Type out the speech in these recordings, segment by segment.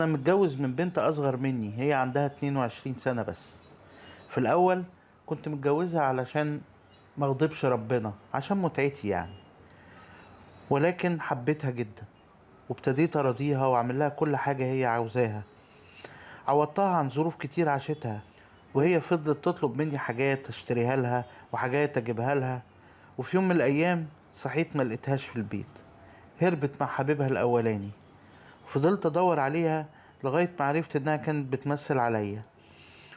أنا متجوز من بنت أصغر مني، هي عندها 22 سنة بس. في الأول كنت متجوزها علشان مغضبش ربنا، عشان متعتي يعني. ولكن حبيتها جدا وابتديت أراضيها وأعمل لها كل حاجة هي عاوزاها. عوضتها عن ظروف كتير عاشتها، وهي فضلت تطلب مني حاجات أشتريها لها وحاجات أجيبها لها. وفي يوم من الأيام صحيت ما لقيتهاش في البيت، هربت مع حبيبها الأولاني. فضلت أدور عليها لغاية ما عرفت إنها كانت بتمثل عليا،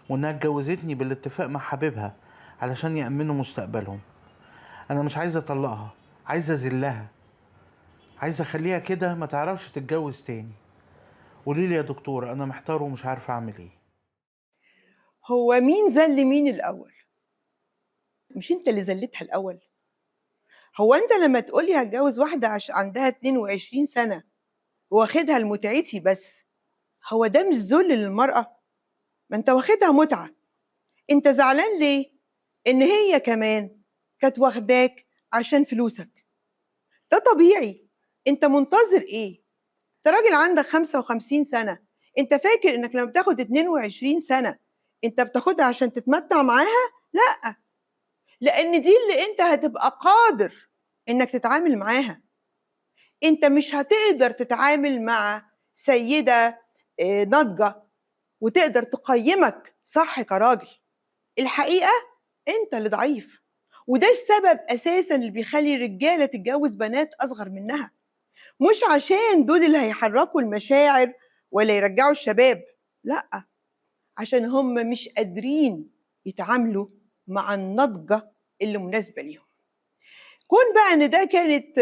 وإنها اتجوزتني بالاتفاق مع حبيبها علشان يأمنوا مستقبلهم. أنا مش عايز أطلقها، عايز أذلها، عايز أخليها كده ما تعرفش تتجوز تاني. قوليلي يا دكتورة، أنا محتار ومش عارف أعمل إيه. هو مين ذل مين الأول؟ مش أنت اللي ذلتها الأول؟ هو أنت لما تقولي هتجوز واحدة عندها 22 سنة واخدها لمتعتي بس، هو ده مش ذل للمرأة؟ ما أنت واخدها متعة. أنت زعلان ليه؟ إن هي كمان كانت واخداك عشان فلوسك. ده طبيعي. أنت منتظر إيه؟ أنت راجل عندك 55 سنة. أنت فاكر إنك لما بتاخد 22 سنة أنت بتاخدها عشان تتمتع معاها؟ لا، لأن دي اللي أنت هتبقى قادر إنك تتعامل معاها. أنت مش هتقدر تتعامل مع سيدة ناضجة وتقدر تقيمك صح كراجل. الحقيقة أنت اللي ضعيف، وده السبب أساسا اللي بيخلي الرجالة تتجوز بنات أصغر منها. مش عشان دول اللي هيحركوا المشاعر ولا يرجعوا الشباب، لأ، عشان هم مش قادرين يتعاملوا مع النضجة اللي مناسبة ليهم. كون بقى ان ده كانت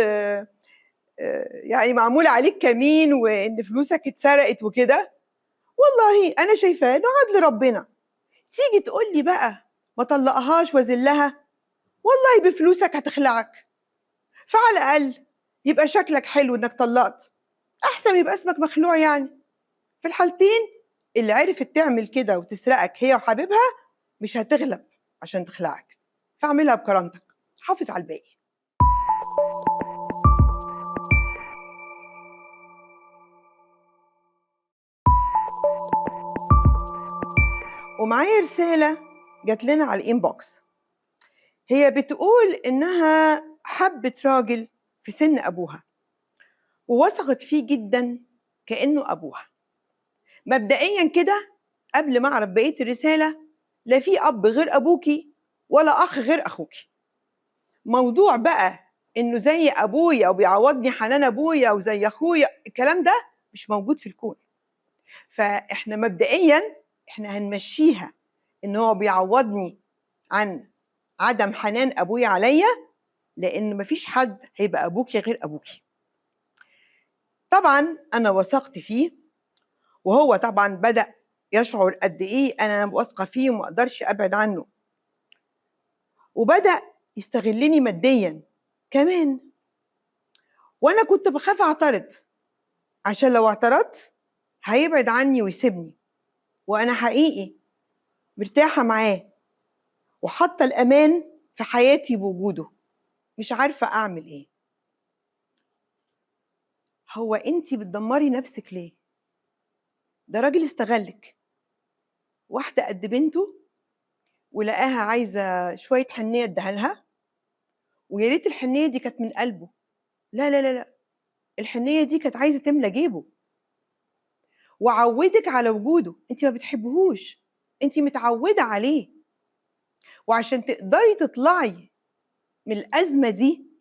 يعني معمول عليك كمين وان فلوسك اتسرقت وكده، والله انا شايفاه انه عدل ربنا. تيجي تقول لي بقى ما طلقهاش واذلها، والله بفلوسك هتخلعك. فعلى الاقل يبقى شكلك حلو انك طلقت، احسن يبقى اسمك مخلوع يعني. في الحالتين اللي عرفت تعمل كده وتسرقك هي وحبيبها مش هتغلب عشان تخلعك، فاعملها بكرامتك، حافظ على الباقي. ومعايا رسالة جات لنا على الانبوكس، هي بتقول إنها حبت راجل في سن أبوها ووثقت فيه جدا كأنه أبوها. مبدئيا كده قبل ما أعرف بقية الرسالة، لا في أب غير أبوكي ولا أخ غير أخوكي. موضوع بقى إنه زي أبويا وبيعوضني حنان أبويا وزي أخويا، الكلام ده مش موجود في الكون. فإحنا مبدئيا إحنا هنمشيها إن هو بيعوضني عن عدم حنان أبويا عليا، لأن مفيش حد هيبقى أبوكي غير أبوكي. طبعا أنا وثقت فيه، وهو طبعا بدأ يشعر قد إيه أنا واثقة فيه وما أقدرش أبعد عنه، وبدأ يستغلني ماديا كمان. وأنا كنت بخاف أعترض، عشان لو اعترضت هيبعد عني ويسيبني، وأنا حقيقي مرتاحة معاه وحاطة الأمان في حياتي بوجوده. مش عارفة أعمل إيه. هو أنتِ بتدمّري نفسِك ليه؟ ده راجل استغلِّك، واحدة قد بنته ولقاها عايزة شوية حنيّة ادّاها لها، ويا ريت الحنيّة دي كانت من قلبه. لا، لا، لا، لأ، الحنيّة دي كانت عايزة تملى جيبه، وعوّدِك على وجوده. أنتِ ما بتحبيهوش، أنتِ متعوّدة عليه. وعشان تقدري تطلعي من الأزمة دي،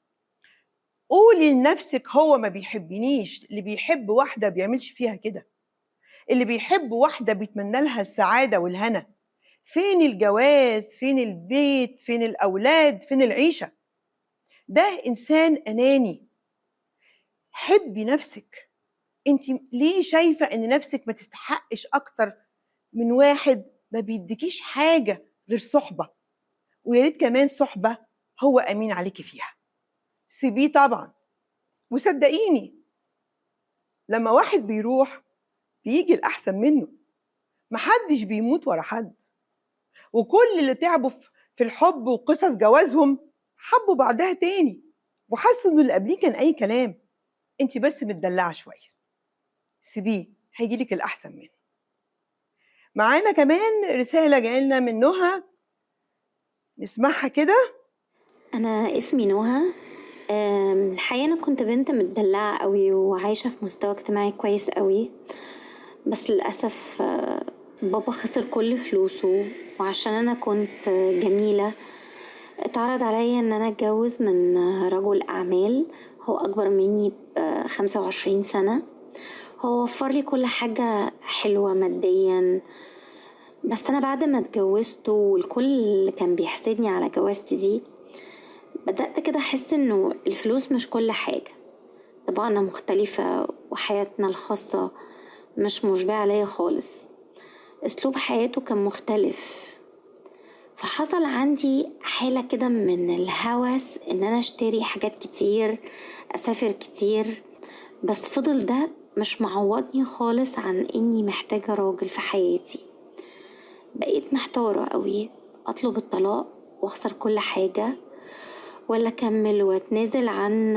قولي لنفسِك هو ما بيحبنيش، اللي بيحب واحدة ما بيعملش فيها كده، اللي بيحب واحدة بيتمنى لها السعادة والهنا. فين الجواز؟ فين البيت؟ فين الأولاد؟ فين العيشة؟ ده إنسان أناني. حبي نفسِك. أنتِ ليه شايفة إن نفسِك ما تستحقش أكتر من واحد ما بيديكيش حاجة غير صُحبة، ويا ريت كمان صُحبة هو أمين عليكِ فيها. سيبيه طبعًا، وصدقيني لمّا واحد بيروح بييجي الأحسن منه. ما حدش بيموت ورا حد، وكل اللي تعبوا في الحب وقصص جوازهم حبوا بعضها تاني، وحسوا إن اللي قبليه كان أي كلام. أنتِ بس متدلعة شوية. سيبيه، هيجيلك الأحسن منه. معانا كمان رسالة جايلنا من نهى، نسمعها كده. أنا اسمي نهى. الحقيقة أنا كنت بنت متدلعة قوي وعايشة في مستوى اجتماعي كويس قوي، بس للأسف بابا خسر كل فلوسه، وعشان أنا كنت جميلة اتعرض عليا إن أنا أتجوز من رجل أعمال هو أكبر مني ب25 سنة. هو وفر لي كل حاجة حلوة ماديا، بس أنا بعد ما اتجوزته والكل كان بيحسدني على جوازتي دي بدأت كده أحس إنه الفلوس مش كل حاجة. طبعنا مختلفة وحياتنا الخاصة مش مشبعة ليا خالص، أسلوب حياته كان مختلف. فحصل عندي حالة كده من الهوس إن أنا أشتري حاجات كتير، أسافر كتير، بس فضل ده مش معوضني خالص عن إني محتاجة راجل في حياتي. بقيت محتارة قوي، أطلب الطلاق وأخسر كل حاجة، ولا أكمل وأتنازل عن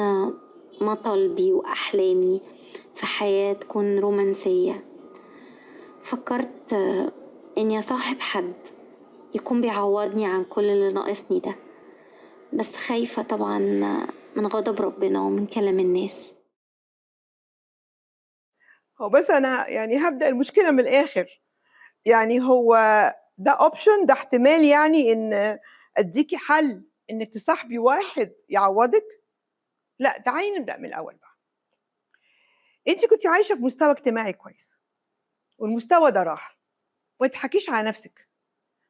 مطالبي وأحلامي في حياة تكون رومانسية. فكرت إني أصاحب حد يكون بيعوضني عن كل اللي ناقصني ده، بس خايفة طبعا من غضب ربنا ومن كلام الناس. هو بس أنا يعني هابدأ المشكلة من الآخر، يعني هو ده option، ده احتمال يعني إن أديكي حل إنك تصاحبي واحد يعوضك؟ لأ، تعالي نبدأ من الأول بقى. أنتِ كنتِ عايشة في مستوى اجتماعي كويس، والمستوى ده راح، وما تضحكيش على نفسِك،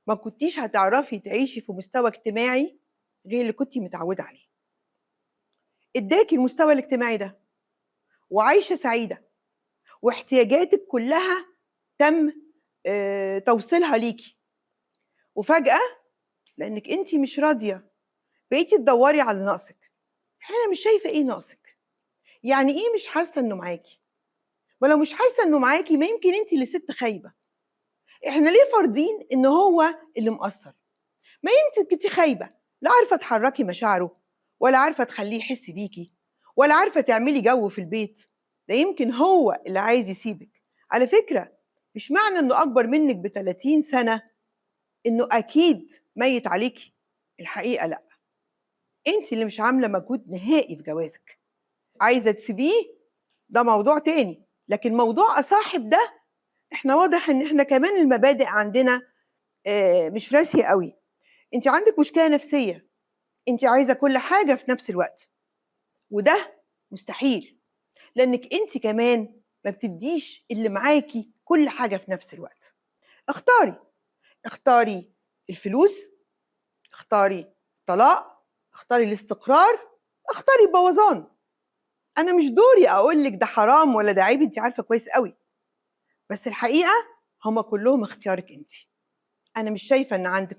ما كنتيش هتعرفي تعيشي في مستوى اجتماعي غير اللي كنتِ متعودة عليه. اداكِ المستوى الاجتماعي ده، وعايشة سعيدة، واحتياجاتِك كلها تم توصيلها ليكِ، وفجأة لإنِّك أنتِ مش راضية بقيتِ تدوّري على اللي ناقصِك. أنا مش شايفة إيه ناقصِك، يعني إيه مش حاسة إنه معاكِ؟ ولو مش حاسة إنه معاكِ ما يمكن أنتِ اللي سِت خايبة. إحنا ليه فارضين إن هو اللي مقصّر؟ ما يمكن كنتِ خايبة، لا عارفة تحرّكي مشاعره، ولا عارفة تخلّيه يحس بيكِ، ولا عارفة تعملي جو في البيت. ده يمكن هو اللي عايز يسيبِك. على فكرة مش معنى إنه أكبر منِّك ب30 سَنة إنه أكيد ميّت عليكِ، الحقيقة لأ، أنتِ اللي مش عاملة مجهود نهائي في جوازِك. عايزة تسيبيه ده موضوع تاني، لكن موضوع أصاحب ده إحنا واضح إن إحنا كمان المبادئ عندنا مش راسية أوي. أنتِ عندِك مشكلة نفسية، أنتِ عايزة كل حاجة في نفس الوقت، وده مستحيل، لإنِّك أنتِ كمان ما بتدّيش اللي معاكِ كل حاجة في نفس الوقت. اختاري، اختاري الفلوس، اختاري الطلاق، اختاري الاستقرار، اختاري البوظان. أنا مش دوري أقول لِك ده حرام والّا ده عيب، أنتِ عارفة كويس أوي، بس الحقيقة هم كلّهم اختيارِك أنتِ. أنا مش شايفة إن عندِك